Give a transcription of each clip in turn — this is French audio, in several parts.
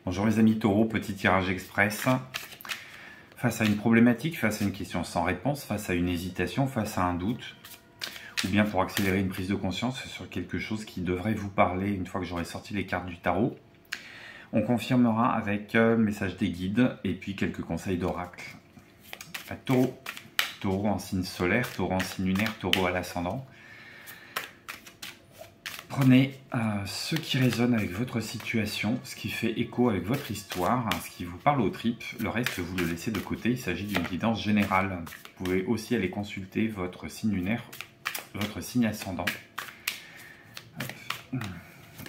Bonjour mes amis taureaux, petit tirage express. Face à une problématique, face à une question sans réponse, face à une hésitation, face à un doute, ou bien pour accélérer une prise de conscience sur quelque chose qui devrait vous parler une fois que j'aurai sorti les cartes du tarot, on confirmera avec message des guides et puis quelques conseils d'oracle. Taureau, taureau en signe solaire, taureau en signe lunaire, taureau à l'ascendant. Prenez ce qui résonne avec votre situation, ce qui fait écho avec votre histoire, ce qui vous parle aux tripes. Le reste, vous le laissez de côté. Il s'agit d'une guidance générale. Vous pouvez aussi aller consulter votre signe lunaire, votre signe ascendant.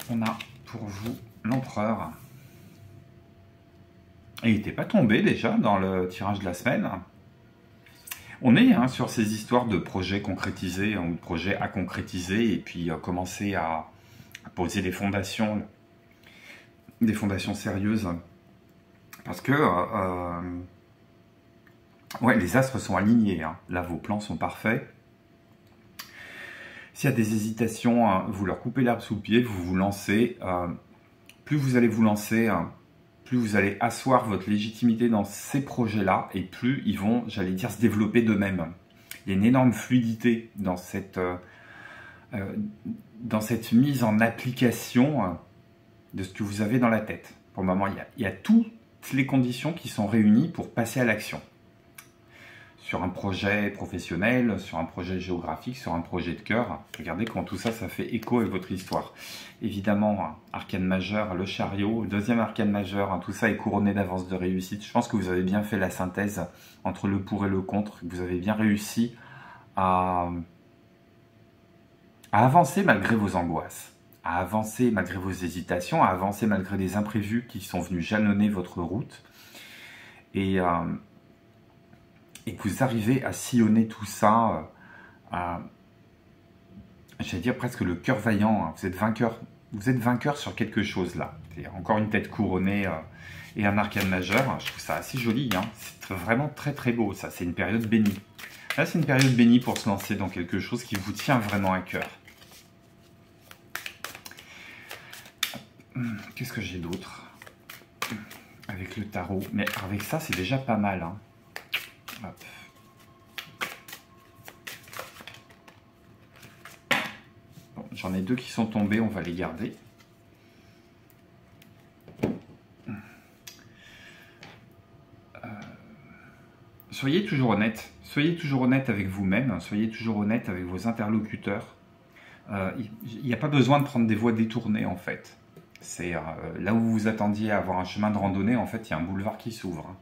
On a pour vous l'empereur. Et il n'était pas tombé déjà dans le tirage de la semaine. On est sur ces histoires de projets concrétisés ou de projets à concrétiser et puis commencer à poser des fondations sérieuses. Parce que ouais, les astres sont alignés. Là, vos plans sont parfaits. S'il y a des hésitations, vous leur coupez l'herbe sous le pied, vous vous lancez. Plus vous allez vous lancer, plus vous allez asseoir votre légitimité dans ces projets-là, et plus ils vont, j'allais dire, se développer d'eux-mêmes. Il y a une énorme fluidité dans cette mise en application de ce que vous avez dans la tête. Pour le moment, il y a toutes les conditions qui sont réunies pour passer à l'action. Sur un projet professionnel, sur un projet géographique, sur un projet de cœur. Regardez comment tout ça, ça fait écho avec votre histoire. Évidemment, arcane majeur, le chariot, le deuxième arcane majeur, tout ça est couronné d'avance de réussite. Je pense que vous avez bien fait la synthèse entre le pour et le contre. Vous avez bien réussi à avancer malgré vos angoisses, à avancer malgré vos hésitations, à avancer malgré les imprévus qui sont venus jalonner votre route. Et que vous arrivez à sillonner tout ça, j'allais dire presque le cœur vaillant. Vous êtes vainqueur sur quelque chose là. C'est encore une tête couronnée et un arcane majeur. Je trouve ça assez joli. C'est vraiment très très beau. Ça, c'est une période bénie. Là, c'est une période bénie pour se lancer dans quelque chose qui vous tient vraiment à cœur. Qu'est-ce que j'ai d'autre avec le tarot? Mais avec ça, c'est déjà pas mal. Bon, j'en ai deux qui sont tombés, on va les garder. Soyez toujours honnête. Soyez toujours honnête avec vous-même. Soyez toujours honnête avec vos interlocuteurs. Il n'y a pas besoin de prendre des voies détournées, en fait. C'est là où vous vous attendiez à avoir un chemin de randonnée, en fait, il y a un boulevard qui s'ouvre.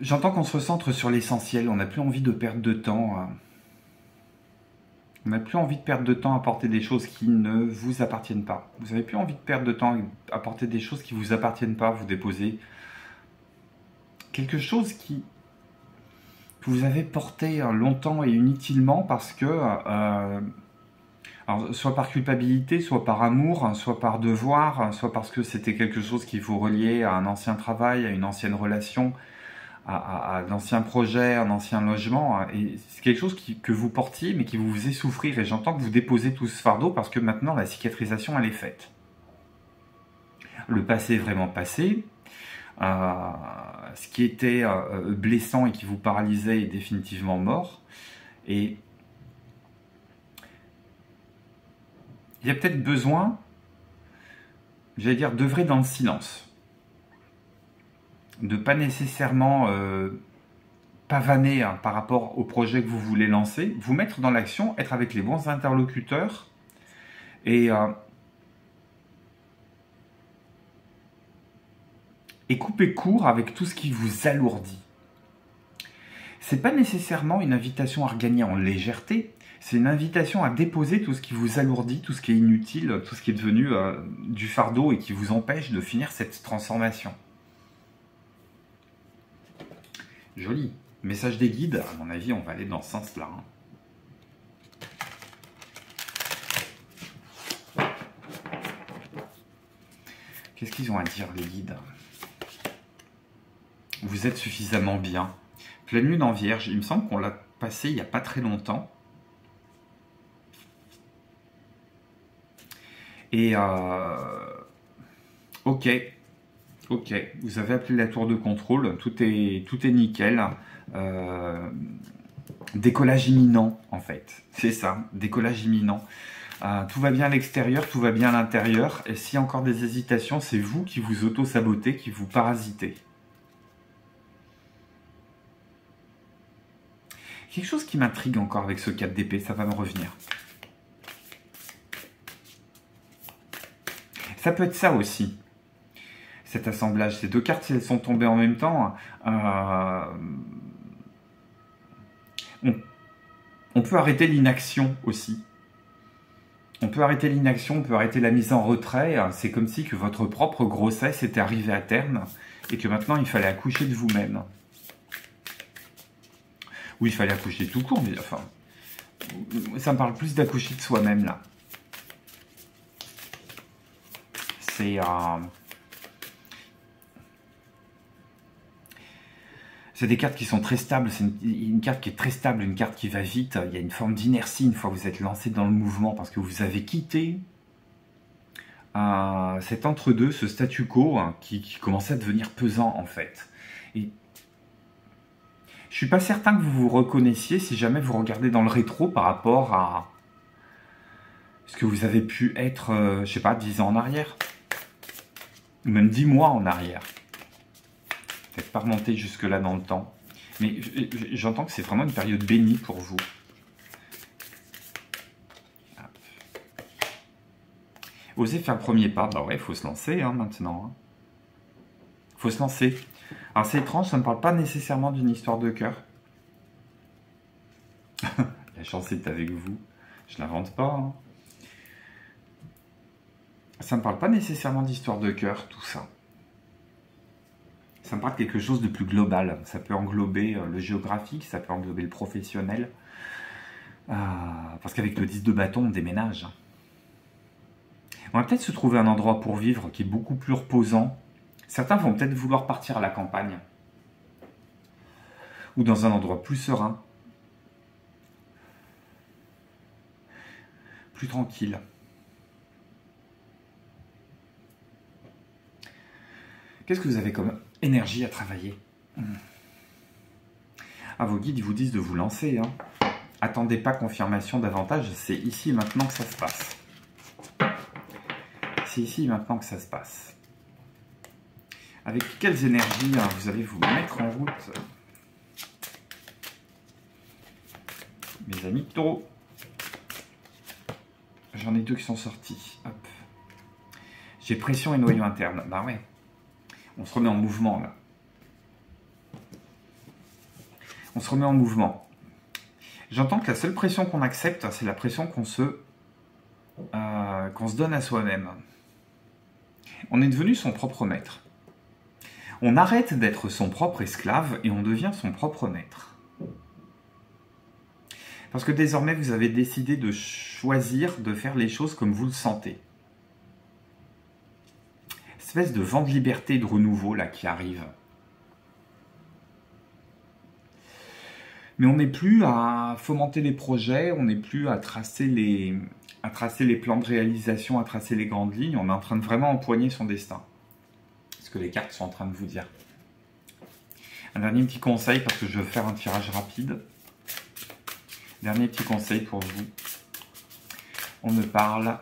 J'entends qu'on se recentre sur l'essentiel, on n'a plus envie de perdre de temps. On n'a plus envie de perdre de temps à porter des choses qui ne vous appartiennent pas. Vous n'avez plus envie de perdre de temps à porter des choses qui ne vous appartiennent pas. Vous déposez quelque chose que vous avez porté longtemps et inutilement parce que, alors, soit par culpabilité, soit par amour, soit par devoir, soit parce que c'était quelque chose qui vous reliait à un ancien travail, à une ancienne relation, à d'anciens projets, un ancien logement, et c'est quelque chose que vous portiez mais qui vous faisait souffrir, et j'entends que vous déposez tout ce fardeau parce que maintenant la cicatrisation elle est faite. Le passé est vraiment passé, ce qui était blessant et qui vous paralysait est définitivement mort, et il y a peut-être besoin, j'allais dire, d'œuvrer dans le silence. De pas nécessairement pavaner par rapport au projet que vous voulez lancer, vous mettre dans l'action, être avec les bons interlocuteurs et couper court avec tout ce qui vous alourdit. C'est pas nécessairement une invitation à regagner en légèreté, c'est une invitation à déposer tout ce qui vous alourdit, tout ce qui est inutile, tout ce qui est devenu du fardeau et qui vous empêche de finir cette transformation. Joli. Message des guides, à mon avis, on va aller dans ce sens-là. Qu'est-ce qu'ils ont à dire, les guides? Vous êtes suffisamment bien. Pleine lune en Vierge, il me semble qu'on l'a passé il n'y a pas très longtemps. Et ok, vous avez appelé la tour de contrôle, tout est nickel. Décollage imminent, en fait. C'est ça, décollage imminent. Tout va bien à l'extérieur, tout va bien à l'intérieur. Et s'il y a encore des hésitations, c'est vous qui vous auto-sabotez, qui vous parasitez. Quelque chose qui m'intrigue encore avec ce 4 d'épée, ça va me revenir. Ça peut être ça aussi, cet assemblage. Ces deux cartes, si elles sont tombées en même temps, on peut arrêter l'inaction aussi. On peut arrêter l'inaction, on peut arrêter la mise en retrait. C'est comme si que votre propre grossesse était arrivée à terme et que maintenant il fallait accoucher de vous-même. Ou il fallait accoucher tout court, mais enfin, ça me parle plus d'accoucher de soi-même là. C'est des cartes qui sont très stables, c'est une carte qui est très stable, une carte qui va vite. Il y a une forme d'inertie une fois que vous êtes lancé dans le mouvement parce que vous avez quitté cet entre-deux, ce statu quo qui commençait à devenir pesant en fait. Et je suis pas certain que vous vous reconnaissiez si jamais vous regardez dans le rétro par rapport à ce que vous avez pu être, je sais pas, 10 ans en arrière. Ou même 10 mois en arrière. Peut-être pas remonter jusque-là dans le temps. Mais j'entends que c'est vraiment une période bénie pour vous. Osez faire le premier pas. Bah ouais, il faut se lancer maintenant. Il faut se lancer. Alors c'est étrange, ça ne me parle pas nécessairement d'une histoire de cœur. La chance est avec vous. Je l'invente pas. Ça ne me parle pas nécessairement d'histoire de cœur, tout ça. Ça me parle de quelque chose de plus global. Ça peut englober le géographique, ça peut englober le professionnel. Parce qu'avec le 10 de bâton, on déménage. On va peut-être se trouver un endroit pour vivre qui est beaucoup plus reposant. Certains vont peut-être vouloir partir à la campagne. Ou dans un endroit plus serein. Plus tranquille. Qu'est-ce que vous avez comme énergie à travailler? Vos guides, ils vous disent de vous lancer. Attendez pas confirmation davantage, c'est ici et maintenant que ça se passe. C'est ici et maintenant que ça se passe. Avec quelles énergies vous allez vous mettre en route? Mes amis taureaux. J'en ai deux qui sont sortis. Hop. J'ai pression et noyau interne. Bah ouais. On se remet en mouvement là. On se remet en mouvement. J'entends que la seule pression qu'on accepte, c'est la pression qu'on se donne à soi-même. On est devenu son propre maître. On arrête d'être son propre esclave et on devient son propre maître. Parce que désormais, vous avez décidé de choisir de faire les choses comme vous le sentez. Espèce de vent de liberté et de renouveau là qui arrive. Mais on n'est plus à fomenter les projets, on n'est plus à tracer les plans de réalisation, à tracer les grandes lignes. On est en train de vraiment empoigner son destin. C'est ce que les cartes sont en train de vous dire. Un dernier petit conseil, parce que je veux faire un tirage rapide. Dernier petit conseil pour vous. On me parle.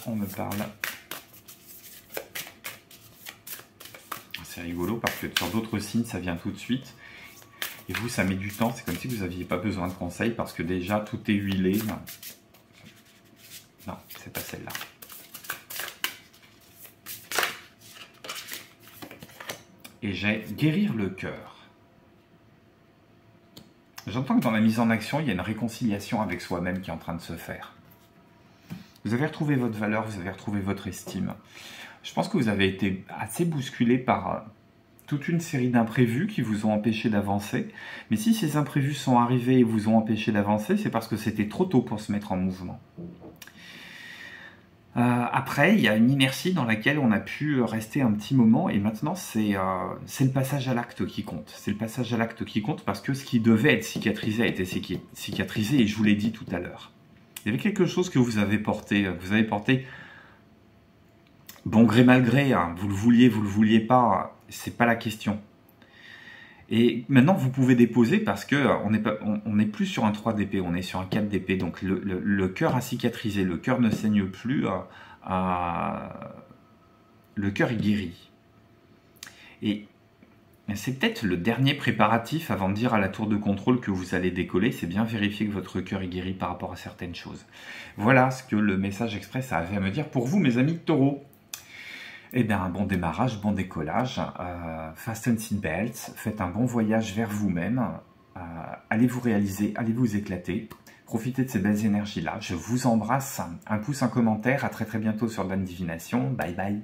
C'est rigolo parce que sur d'autres signes, ça vient tout de suite. Et vous, ça met du temps. C'est comme si vous n'aviez pas besoin de conseils parce que déjà, tout est huilé. Non, c'est pas celle-là. Et j'ai guérir le cœur. J'entends que dans la mise en action, il y a une réconciliation avec soi-même qui est en train de se faire. Vous avez retrouvé votre valeur, vous avez retrouvé votre estime. Je pense que vous avez été assez bousculé par toute une série d'imprévus qui vous ont empêché d'avancer. Mais si ces imprévus sont arrivés et vous ont empêché d'avancer, c'est parce que c'était trop tôt pour se mettre en mouvement. Après, il y a une inertie dans laquelle on a pu rester un petit moment et maintenant c'est le passage à l'acte qui compte. C'est le passage à l'acte qui compte parce que ce qui devait être cicatrisé a été cicatrisé et je vous l'ai dit tout à l'heure. Il y avait quelque chose que vous avez porté bon gré mal gré, hein, vous le vouliez pas, c'est pas la question. Et maintenant, vous pouvez déposer parce que on n'est plus sur un 3 d'épée, on est sur un 4 d'épée. Donc le cœur a cicatrisé, le cœur ne saigne plus, le cœur est guéri. Et c'est peut-être le dernier préparatif avant de dire à la tour de contrôle que vous allez décoller, c'est bien vérifier que votre cœur est guéri par rapport à certaines choses. Voilà ce que le message express avait à me dire pour vous, mes amis taureaux. Eh bien, un bon démarrage, bon décollage, fasten seatbelts, faites un bon voyage vers vous-même, allez vous réaliser, allez vous éclater, profitez de ces belles énergies-là. Je vous embrasse, un pouce, un commentaire, à très très bientôt sur Dan Divination, bye bye.